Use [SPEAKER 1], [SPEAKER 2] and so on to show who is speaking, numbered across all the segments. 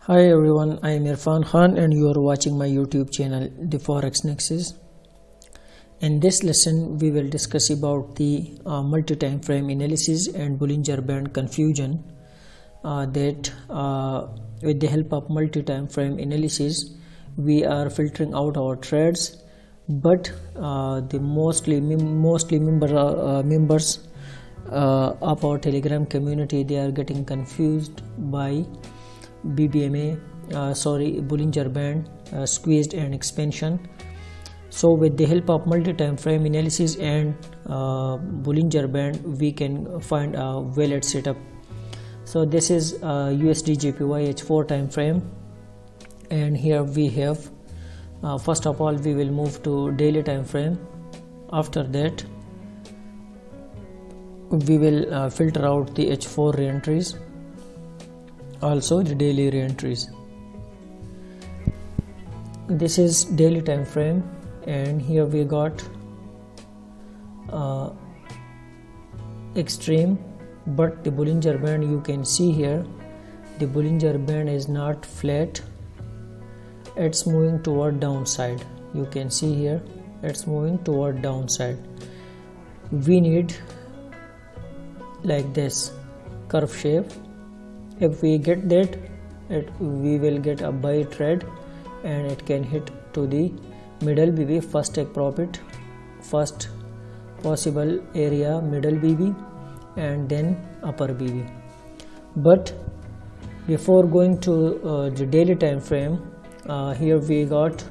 [SPEAKER 1] Hi everyone, I am Irfan Khan and you are watching my YouTube channel, The Forex Nexus. In this lesson, we will discuss about the multi-time frame analysis and Bollinger Band confusion that with the help of multi-time frame analysis, we are filtering out our trades, but the mostly members of our Telegram community, they are getting confused by Bbma, Bollinger Band, squeezed and expansion. So with the help of multi-time frame analysis and Bollinger Band, we can find a valid setup. So this is USD JPY H4 time frame, and here we have first of all we will move to daily time frame. After that we will filter out the H4 reentries, also the daily reentries. This is daily time frame, and here we got extreme, but the Bollinger Band, you can see here the Bollinger Band is not flat, it's moving toward downside. You can see here it's moving toward downside. We need like this curve shape. If we get that, we will get a buy trade, and it can hit to the middle BB, first take profit, first possible area middle BB, and then upper BB. But before going to the daily time frame, here we got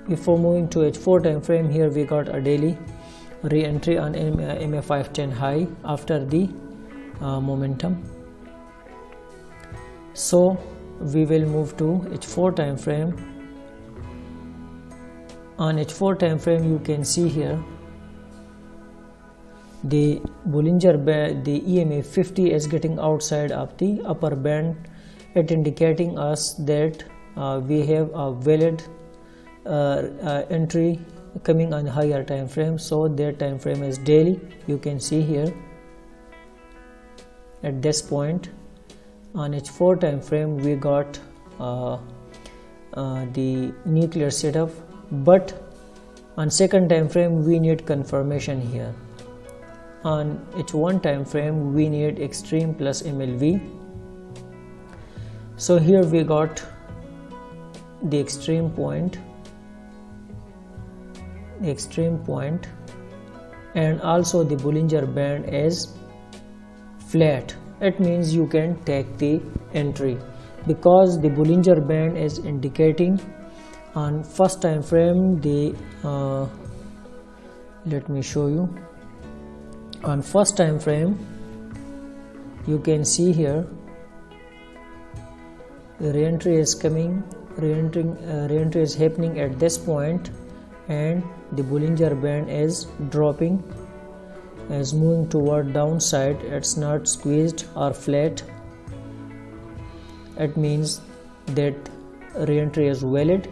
[SPEAKER 1] before moving to H4 time frame, here we got a daily re-entry on MA 510 high after the momentum. So we will move to H4 time frame. On H4 time frame, you can see here the Bollinger Band, the EMA 50 is getting outside of the upper band, it indicating us that we have a valid entry coming on higher time frame. So their time frame is daily. You can see here at this point on H4 time frame we got the nuclear setup, but on second time frame we need confirmation here. On H1 time frame we need extreme plus MLV. So here we got the extreme point, and also the Bollinger Band is flat. It means you can take the entry, because the Bollinger Band is indicating on first time frame the let me show you. On first time frame you can see here the reentry is coming, reentry is happening at this point, and the Bollinger Band is dropping, is moving toward downside. It's not squeezed or flat. It means that reentry is valid.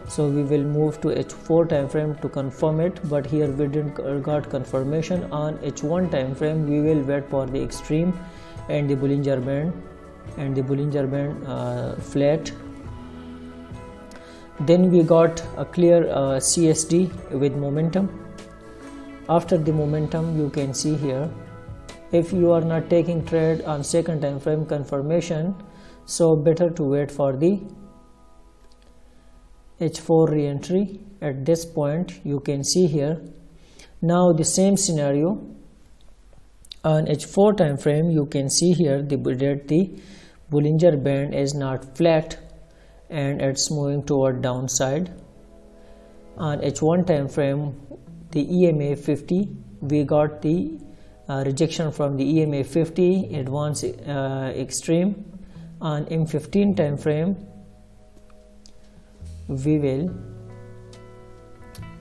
[SPEAKER 1] So we will move to H4 time frame to confirm it, but here we didn't got confirmation. On H1 time frame we will wait for the extreme and the Bollinger Band, and the Bollinger Band flat. Then we got a clear CSD with momentum. After the momentum, you can see here, if you are not taking trade on second time frame confirmation, so better to wait for the H4 reentry. At this point you can see here. Now the same scenario on H4 time frame, you can see here the Bollinger Band is not flat and it's moving toward downside. On H1 time frame, the EMA 50, we got the rejection from the EMA 50 advance extreme. On M15 time frame we will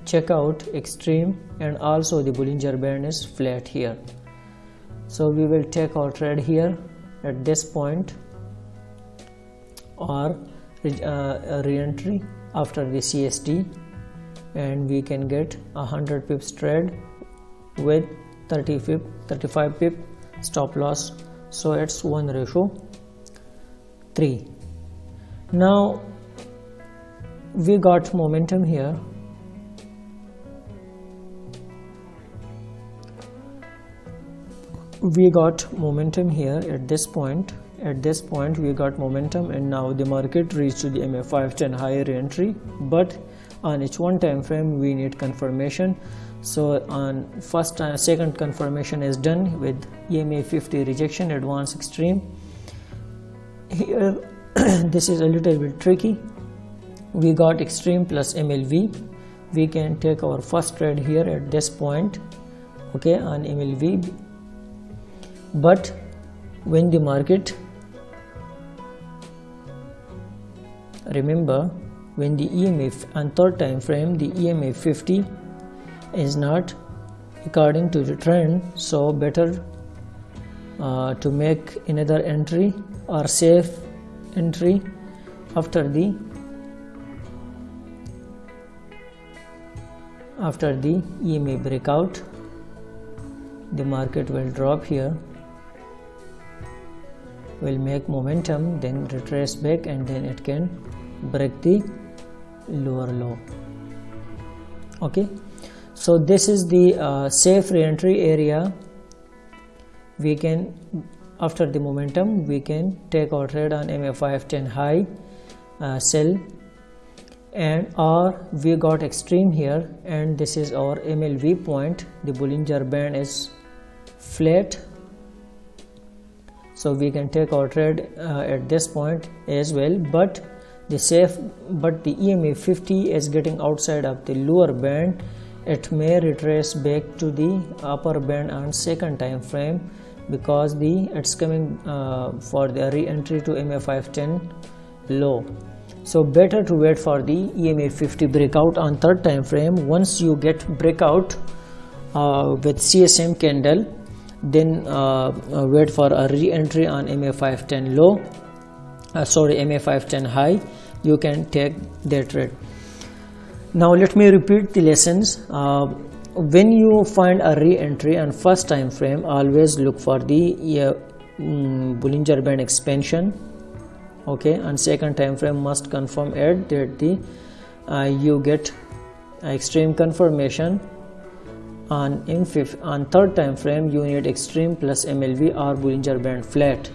[SPEAKER 1] check out extreme, and also the Bollinger Band is flat here. So we will take our trade here at this point, or a re-entry after the CSD, and we can get 100 pips trade with 35 pip stop loss. So it's 1 ratio. 3. Now we got momentum here. We got momentum here at this point. At this point we got momentum, and now the market reached to the MA510 higher entry, but on H1 time frame we need confirmation. So on second confirmation is done with EMA50 rejection, advanced extreme. Here this is a little bit tricky. We got extreme plus MLV. We can take our first trade here at this point, okay, on MLV. But when the market, remember, when the EMA on third time frame, the EMA50 is not according to the trend, so better to make another entry or safe entry after the EMA breakout. The market will drop here, will make momentum, then retrace back, and then it can break the lower low. Okay, so this is the safe reentry area. We can, after the momentum, we can take our trade on MA510 high, sell, and or we got extreme here, and this is our MLV point. The Bollinger band is flat, so we can take our trade at this point as well. But the EMA50 is getting outside of the lower band. It may retrace back to the upper band on second time frame, because it's coming for the re-entry to MA510 low. So better to wait for the EMA50 breakout on third time frame. Once you get breakout with CSM candle, then wait for a re-entry on MA510 low, MA510 high. You can take that trade. Now let me repeat the lessons. When you find a re-entry on first time frame, always look for the Bollinger band expansion. Okay, on second time frame must confirm it that you get extreme confirmation. On third time frame you need extreme plus MLV or Bollinger band flat.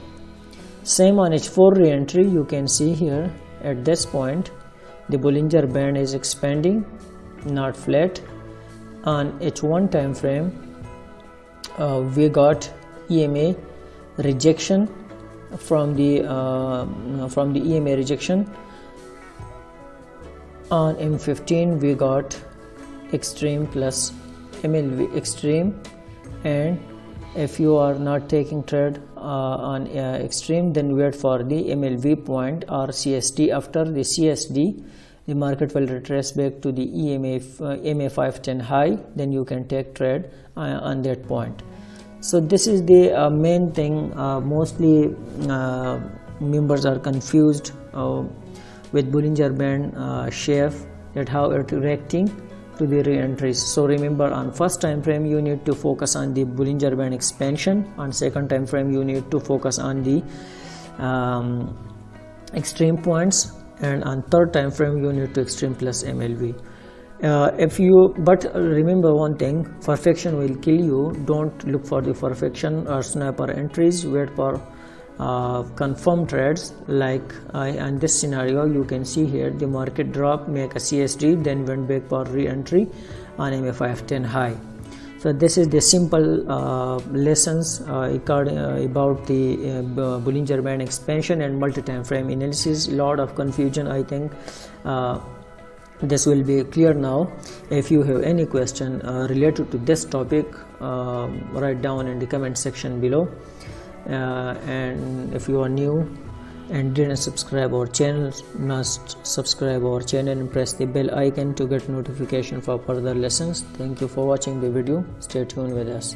[SPEAKER 1] Same on H4 re-entry. You can see here at this point the Bollinger band is expanding, not flat. On H1 time frame we got EMA rejection. From the EMA rejection on M15 we got extreme plus MLV extreme, and if you are not taking trade on extreme, then wait for the MLV point or CSD. After the CSD, the market will retrace back to the MA510 high, then you can take trade on that point. So this is the main thing. Mostly members are confused with Bollinger band shape, that how it reacting to the re-entries. So remember, on first time frame you need to focus on the Bollinger band expansion. On second time frame you need to focus on the extreme points, and on third time frame you need to extreme plus MLV. But remember one thing, perfection will kill you. Don't look for the perfection or sniper entries. Wait for confirmed trades. Like in this scenario, you can see here the market drop, make a CSD, then went back for re-entry on MA510 high. So this is the simple lessons about the Bollinger band expansion and multi-time frame analysis. Lot of confusion, I think. This will be clear now. If you have any question related to this topic, write down in the comment section below. And if you are new and didn't subscribe our channel, must subscribe our channel and press the bell icon to get notification for further lessons. Thank you for watching the video. Stay tuned with us.